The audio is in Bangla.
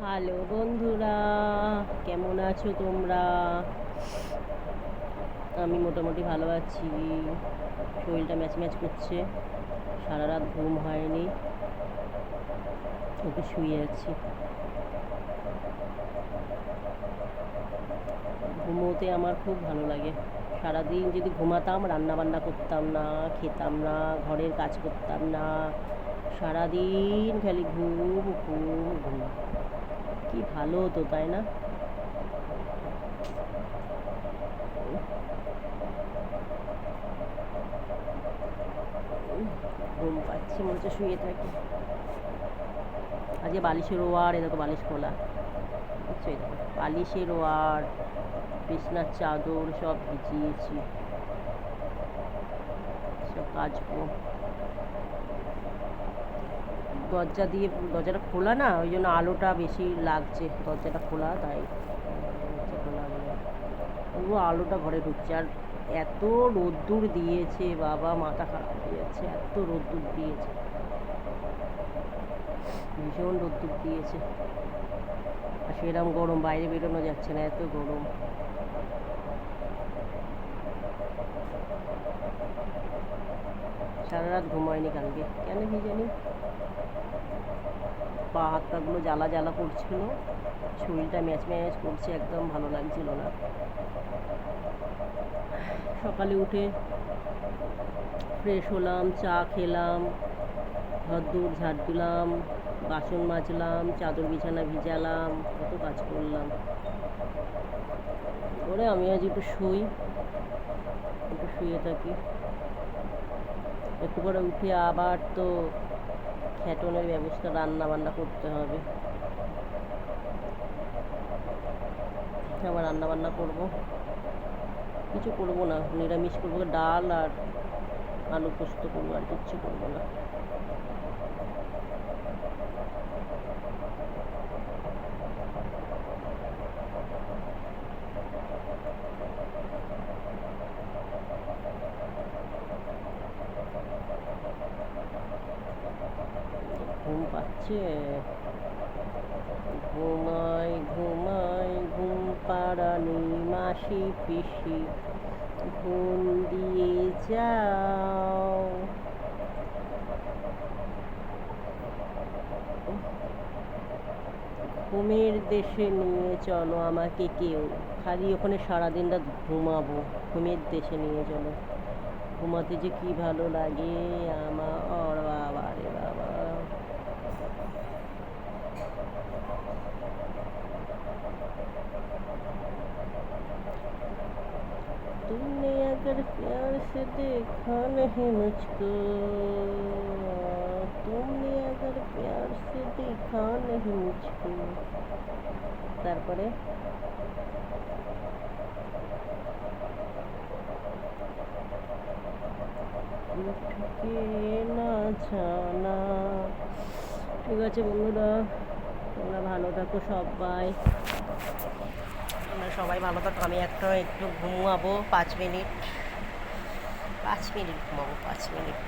হ্যালো বন্ধুরা, কেমন আছো তোমরা? আমি মোটামুটি ভালো আছি। শরীরটা ম্যাচ ম্যাচ করছে, সারা রাত ঘুম হয়নি, একটু শুয়ে আছি। ঘুমোতে আমার খুব ভালো লাগে। সারাদিন যদি ঘুমাতাম, রান্না বান্না করতাম না, খেতাম না, ঘরের কাজ করতাম না, সারাদিন খালি ঘুম ঘুম ঘুম। কি ভালো হতো, তাই না? ঘুম পাচ্ছে, মনে হচ্ছে শুয়ে থাকি। আজকে বালিশের ওয়ার, এ দেখো বালিশ খোলা, বুঝছো? এই দেখো বালিশের ওয়ার, বিছনার চাদর সব ভিজিয়েছি, সব কাচবো। দরজাটা খোলা না, ওই জন্য আলোটা বেশি লাগছে, দরজাটা খোলা তাই। দরজা খোলা বলে পুরো আলোটা ঘরে ঢুকছে। আর এত রোদ্দুর দিয়েছে বাবা, মাথা খারাপ হয়ে যাচ্ছে, এত রোদ্দুর দিয়েছে, ভীষণ রোদ্দুর দিয়েছে। আর সেরকম গরম, বাইরে বেরোনো যাচ্ছে না, এত গরম। সারা রাত ঘুম হয়নি কালকে, কেন কি জানি। পা হাত পাগুলো জ্বালা জ্বালা করছিল, শরীরটা ম্যাচ ম্যাচ করছে, একদম ভালো লাগছিল না। সকালে উঠে ফ্রেশ হলাম, চা খেলাম, ঘর দূর ঝাড় দিলাম, বাসন মাজলাম, চাদর বিছানা ভিজালাম, কত কাজ করলাম। ওরে আমি আজ একটু শুয়ে থাকি। একটু পরে উঠে আবার তো খ্যাটনের ব্যবস্থা, রান্না বান্না করতে হবে। আবার রান্না বান্না করবো, কিছু করবো না, নিরামিষ করবো, ডাল আর আলু পোস্ত করবো, আর কিচ্ছু করবো না। ঘুম পাচ্ছে, ঘুমাই ঘুমাই ঘুম পাড়ানি মাসি পিসি, ঘুম দিয়ে যাও। ঘুমের দেশে নিয়ে চলো আমাকে কেউ, খালি ওখানে সারাদিন রাত ঘুমাবো, ঘুমের দেশে নিয়ে চলো। ঘুমাতে যে কি ভালো লাগে আমার, বাবা রে বাবা। तुमने अगर प्यार से देखा नहीं मुझको, तुमने अगर प्यार से देखा नहीं मुझको, তারপরে উঠকে না জানা। ঠিক আছে বন্ধুরা, তোমরা ভালো থাকো সবাই, তোমরা সবাই ভালো থাকো। আমি একটু ঘুমাবো 5 মিনিট, 5 মিনিট ঘুমাবো, 5 মিনিট।